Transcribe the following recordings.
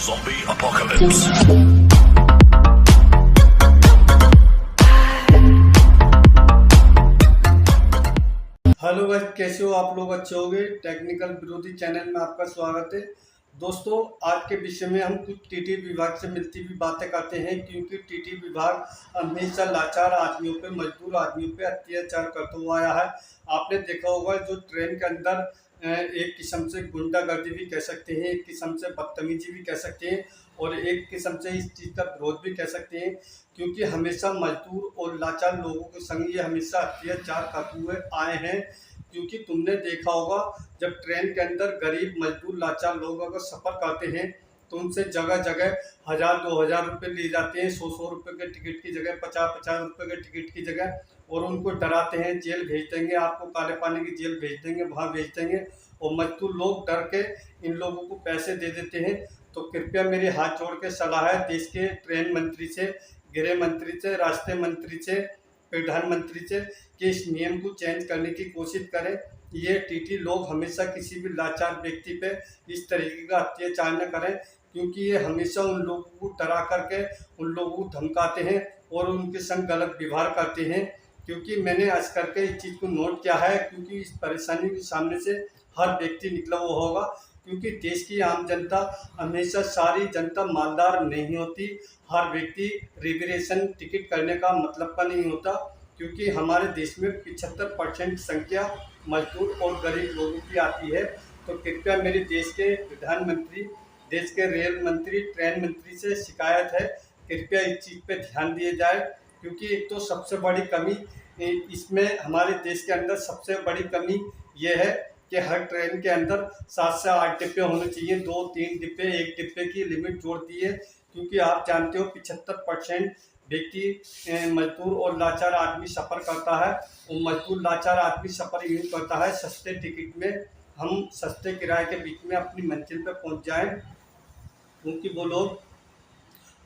Zombie apocalypse. Hello guys, कैसे हो आप लोग? अच्छे होंगे। टेक्निकल विरोधी चैनल में आपका स्वागत है। दोस्तों, आज के विषय में हम कुछ टीटी विभाग से मिलती हुई बातें करते हैं, क्योंकि टीटी विभाग हमेशा लाचार आदमियों पे, मजदूर आदमियों पे अत्याचार करता हुआ आया है। आपने देखा होगा, जो ट्रेन के अंदर एक किस्म से गुंडागर्दी भी कह सकते हैं, एक किस्म से बदतमीजी भी कह सकते हैं, और एक किस्म से इस चीज़ का विरोध भी कह सकते हैं, क्योंकि हमेशा मजदूर और लाचार लोगों के संग ये हमेशा अत्याचार करते हुए आए हैं। क्योंकि तुमने देखा होगा, जब ट्रेन के अंदर गरीब मजदूर लाचार लोग अगर सफ़र करते हैं तो उनसे जगह जगह 1000-2000 रुपये लिए जाते हैं। 100-100 रुपये के टिकट की जगह 50-50 रुपये के टिकट की जगह, और उनको डराते हैं, जेल भेज देंगे, आपको काले पानी की जेल भेज देंगे, वहाँ भेज देंगे। और मजदूर लोग डर के इन लोगों को पैसे दे देते हैं। तो कृपया मेरी हाथ जोड़ के सलाह है देश के ट्रेन मंत्री से, गृह मंत्री से, रास्ते मंत्री से, प्रधानमंत्री से, कि इस नियम को चेंज करने की कोशिश करें। ये टीटी लोग हमेशा किसी भी लाचार व्यक्ति पे इस तरीके का अत्याचार न करें, क्योंकि ये हमेशा उन लोगों को डरा करके उन लोगों को धमकाते हैं और उनके संग गलत व्यवहार करते हैं। क्योंकि मैंने आज करके इस चीज़ को नोट किया है, क्योंकि इस परेशानी के सामने से हर व्यक्ति निकला हुआ होगा। क्योंकि देश की आम जनता, हमेशा सारी जनता मालदार नहीं होती। हर व्यक्ति रिजर्वेशन टिकट करने का मतलब का नहीं होता, क्योंकि हमारे देश में 75% संख्या मजदूर और गरीब लोगों की आती है। तो कृपया मेरे देश के प्रधानमंत्री, देश के रेल मंत्री, ट्रेन मंत्री से शिकायत है, कृपया इस चीज़ पे ध्यान दिया जाए। क्योंकि एक तो सबसे बड़ी कमी इसमें, हमारे देश के अंदर सबसे बड़ी कमी ये है कि हर ट्रेन के अंदर 7 से 8 डिब्बे होने चाहिए। 2-3 डिब्बे, एक डिब्बे की लिमिट जोड़ दी है। क्योंकि आप जानते हो 75% व्यक्ति मजदूर और लाचार आदमी सफ़र करता है। और मजदूर लाचार आदमी सफ़र यूँ करता है, सस्ते टिकट में हम सस्ते किराए के बीच में अपनी मंजिल पर पहुंच जाएं। क्योंकि वो लोग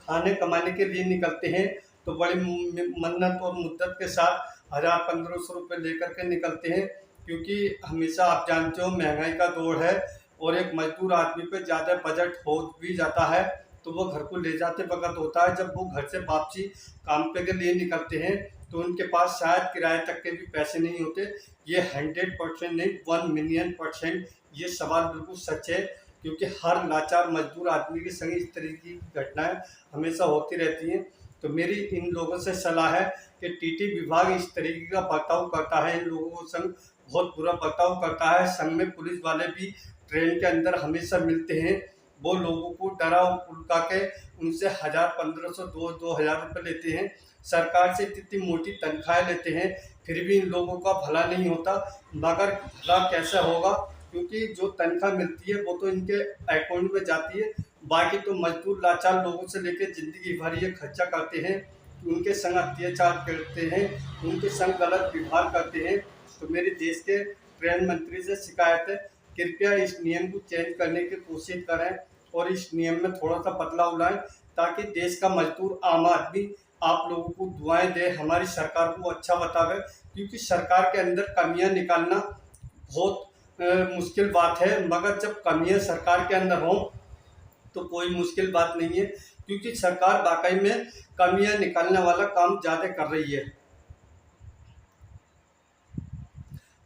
खाने कमाने के लिए निकलते हैं, तो बड़ी मन्नत और मुद्दत के साथ 1000-1500 रुपये लेकर के निकलते हैं। क्योंकि हमेशा आप जानते हो महंगाई का दौर है, और एक मजदूर आदमी पे ज़्यादा बजट हो भी जाता है तो वो घर को ले जाते वक्त होता है। जब वो घर से वापसी काम पे के लिए निकलते हैं तो उनके पास शायद किराए तक के भी पैसे नहीं होते। ये 100% नहीं, 1 मिलियन% ये सवाल बिल्कुल सच है। क्योंकि हर लाचार मजदूर आदमी के संग इस तरह की घटनाएं हमेशा होती रहती हैं। तो मेरी इन लोगों से सलाह है कि टीटी विभाग इस तरीके का बर्ताव करता है, इन लोगों को संग बहुत बुरा बर्ताव करता है। संग में पुलिस वाले भी ट्रेन के अंदर हमेशा मिलते हैं। वो लोगों को डरा उलका के उनसे 1000-1500, 2-2000 रुपये लेते हैं। सरकार से इतनी मोटी तनख्वाहें लेते हैं, फिर भी इन लोगों का भला नहीं होता। मगर भला कैसे होगा? क्योंकि जो तनख्वाह मिलती है वो तो इनके अकाउंट में जाती है, बाकी तो मजदूर लाचार लोगों से लेकर ज़िंदगी भर ये खर्चा करते हैं, उनके संग अत्याचार करते हैं, उनके संग गलत व्यवहार करते हैं। तो मेरे देश के ट्रेन मंत्री से शिकायत है, कृपया इस नियम को चेंज करने की कोशिश करें और इस नियम में थोड़ा सा बदलाव लाएं, ताकि देश का मजदूर आम आदमी आप लोगों को दुआएं दे, हमारी सरकार को अच्छा बतावे। क्योंकि सरकार के अंदर कमियां निकालना बहुत मुश्किल बात है, मगर जब कमियां सरकार के अंदर हों तो कोई मुश्किल बात नहीं है। क्योंकि सरकार वाकई में कमियां निकालने वाला काम ज़्यादा कर रही है।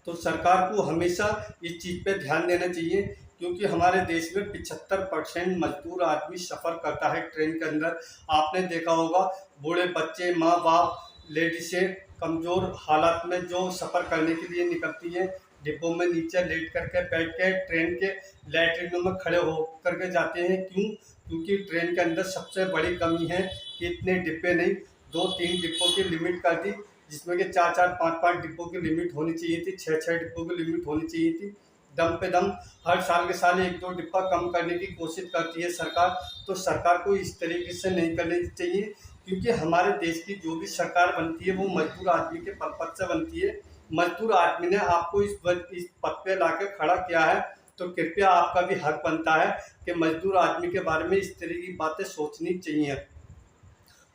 तो सरकार को हमेशा इस चीज़ पे ध्यान देना चाहिए। क्योंकि हमारे देश में 75% मजदूर आदमी सफ़र करता है ट्रेन के अंदर। आपने देखा होगा, बूढ़े बच्चे, माँ बाप, लेडीज़ें कमज़ोर हालात में जो सफ़र करने के लिए निकलती हैं, डिब्बों में नीचे लेट करके, बैठ के ट्रेन के लैट्रिनों में खड़े हो करके जाते हैं। क्यों? क्योंकि ट्रेन के अंदर सबसे बड़ी कमी है कि इतने डिब्बे नहीं, 2-3 डिब्बों की लिमिट कर दी, जिसमें कि 4-4, 5-5 डिब्बों की लिमिट होनी चाहिए थी, 6-6 डिब्बों की लिमिट होनी चाहिए थी। दम पे दम हर साल के साल 1-2 डिब्बा कम करने की कोशिश करती है सरकार। तो सरकार को इस तरीके से नहीं करनी चाहिए। क्योंकि हमारे देश की जो भी सरकार बनती है वो मजदूर आदमी के पद से बनती है। मजदूर आदमी ने आपको इस पद पे लाके खड़ा किया है, तो कृपया आपका भी हक बनता है कि मजदूर आदमी के बारे में इस तरह की बातें सोचनी चाहिए।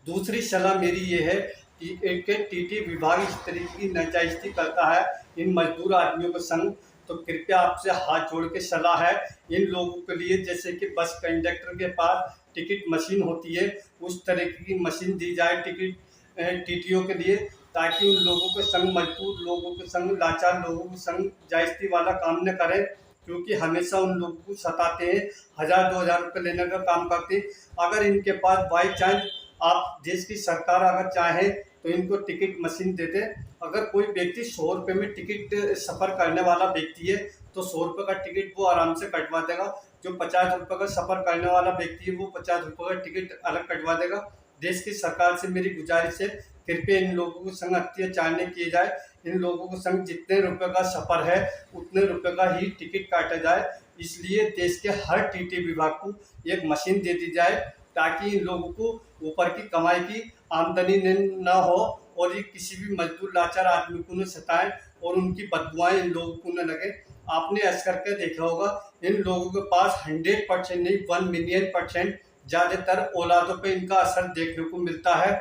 दूसरी सलाह मेरी ये है कि एक टीटी विभाग इस तरीके की नाजायज़ी करता है इन मजदूर आदमियों के संग, तो कृपया आपसे हाथ जोड़ के सलाह है इन लोगों के लिए, जैसे कि बस कंडक्टर के पास टिकट मशीन होती है उस तरह की मशीन दी जाए टिकट टीटीओ के लिए, ताकि उन लोगों के संग, मजबूर लोगों के संग, लाचार लोगों के संग जायज़ती वाला काम न करें, क्योंकि हमेशा उन लोगों को सताते हैं, 1000-2000 रुपये लेने का काम करते हैं। अगर इनके पास बाई चांस आप देश की सरकार अगर चाहे तो इनको टिकट मशीन देते। अगर कोई व्यक्ति 100 रुपये में टिकट सफ़र करने वाला व्यक्ति है तो 100 रुपये का टिकट वो आराम से कटवा देगा। जो 50 रुपये का सफ़र करने वाला व्यक्ति है वो 50 रुपये का टिकट अलग कटवा देगा। देश की सरकार से मेरी गुजारिश है, कृपया इन लोगों को संग अत्याचार न किए जाए। इन लोगों को संग जितने रुपए का सफ़र है उतने रुपए का ही टिकट काटा जाए। इसलिए देश के हर टीटी विभाग को एक मशीन दे दी जाए, ताकि इन लोगों को ऊपर की कमाई की आमदनी न हो और ये किसी भी मजदूर लाचार आदमी को न सताएं और उनकी बददुआएं इन लोगों को न लगे। आपने ऐसा करके देखा होगा, इन लोगों के पास 100% नहीं 1 मिलियन% ज़्यादातर औलादों पे इनका असर देखने को मिलता है।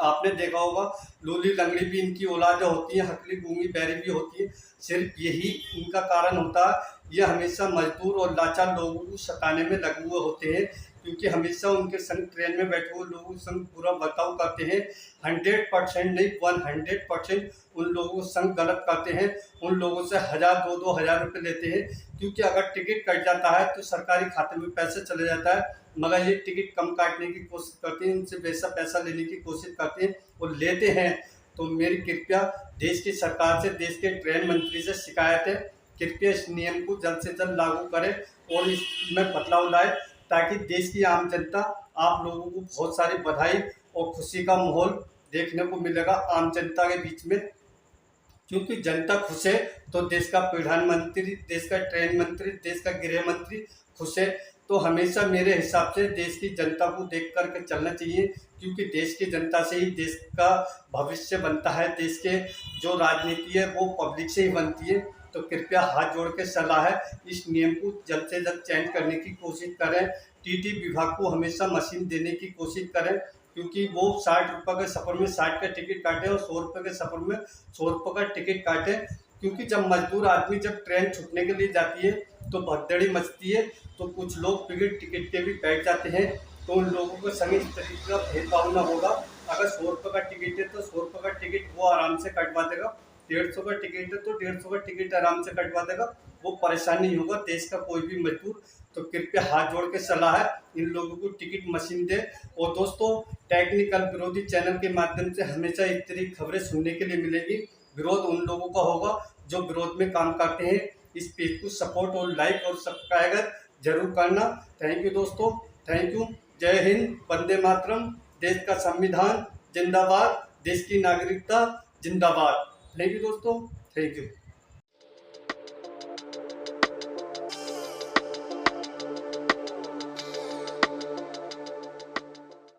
आपने देखा होगा लूली लंगड़ी भी इनकी औलादें होती हैं, हकली गूंगी बहरी भी होती है। सिर्फ यही इनका कारण होता है, ये हमेशा मजदूर और लाचार लोगों को सताने में लगे हुए होते हैं, क्योंकि हमेशा उनके संग ट्रेन में बैठे हुए लोगों के संग पूरा बर्ताव करते हैं। 100% नहीं 100% उन लोगों के संग गलत करते हैं। उन लोगों से 1000-2-2 हज़ार रुपये लेते हैं, क्योंकि अगर टिकट कट जाता है तो सरकारी खाते में पैसे चले जाता है, मगर ये टिकट कम काटने की कोशिश करते हैं, उनसे वैसा पैसा लेने की कोशिश करते हैं और लेते हैं। तो मेरी कृपया देश की सरकार से, देश के ट्रेन मंत्री से शिकायत है, कृपया इस नियम को जल्द से जल्द लागू करें और इसमें बदलाव लाए, ताकि देश की आम जनता, आप लोगों को बहुत सारी बधाई और खुशी का माहौल देखने को मिलेगा आम जनता के बीच में। क्योंकि जनता खुश है तो देश का प्रधानमंत्री, देश का ट्रेन मंत्री, देश का गृह मंत्री खुश है। तो हमेशा मेरे हिसाब से देश की जनता को देख करके चलना चाहिए, क्योंकि देश की जनता से ही देश का भविष्य बनता है। देश के जो राजनीति है वो पब्लिक से ही बनती है। तो कृपया हाथ जोड़ के सलाह है, इस नियम को जल्द से जल्द चेंज करने की कोशिश करें। टीटी विभाग को हमेशा मशीन देने की कोशिश करें, क्योंकि वो 60 रुपये के सफ़र में 60 का टिकट काटे और 100 रुपये के सफ़र में 100 रुपये का टिकट काटे। क्योंकि जब मजदूर आदमी जब ट्रेन छूटने के लिए जाती है तो भगदड़ी मचती है, तो कुछ लोग बिगड़ टिकट के भी बैठ जाते हैं। तो उन लोगों को संग इस तरीके का भेदभाव न होगा। अगर 100 रुपये का टिकट है तो 100 रुपये का टिकट वो आराम से कटवा देगा, 150 का टिकट है तो 150 का टिकट आराम से कटवा देगा, वो परेशान नहीं होगा देश का कोई भी मजदूर। तो कृपया हाथ जोड़ के सलाह है, इन लोगों को टिकट मशीन दे। और दोस्तों, टेक्निकल विरोधी चैनल के माध्यम से हमेशा इस तरह की खबरें सुनने के लिए मिलेगी। विरोध उन लोगों का होगा जो विरोध में काम करते हैं। इस पेज को सपोर्ट और लाइक और सब्सक्राइब जरूर करना। थैंक यू दोस्तों, थैंक यू। जय हिंद, वंदे मातरम। देश का संविधान जिंदाबाद, देश की नागरिकता जिंदाबाद। थैंक यू दोस्तों, थैंक यू।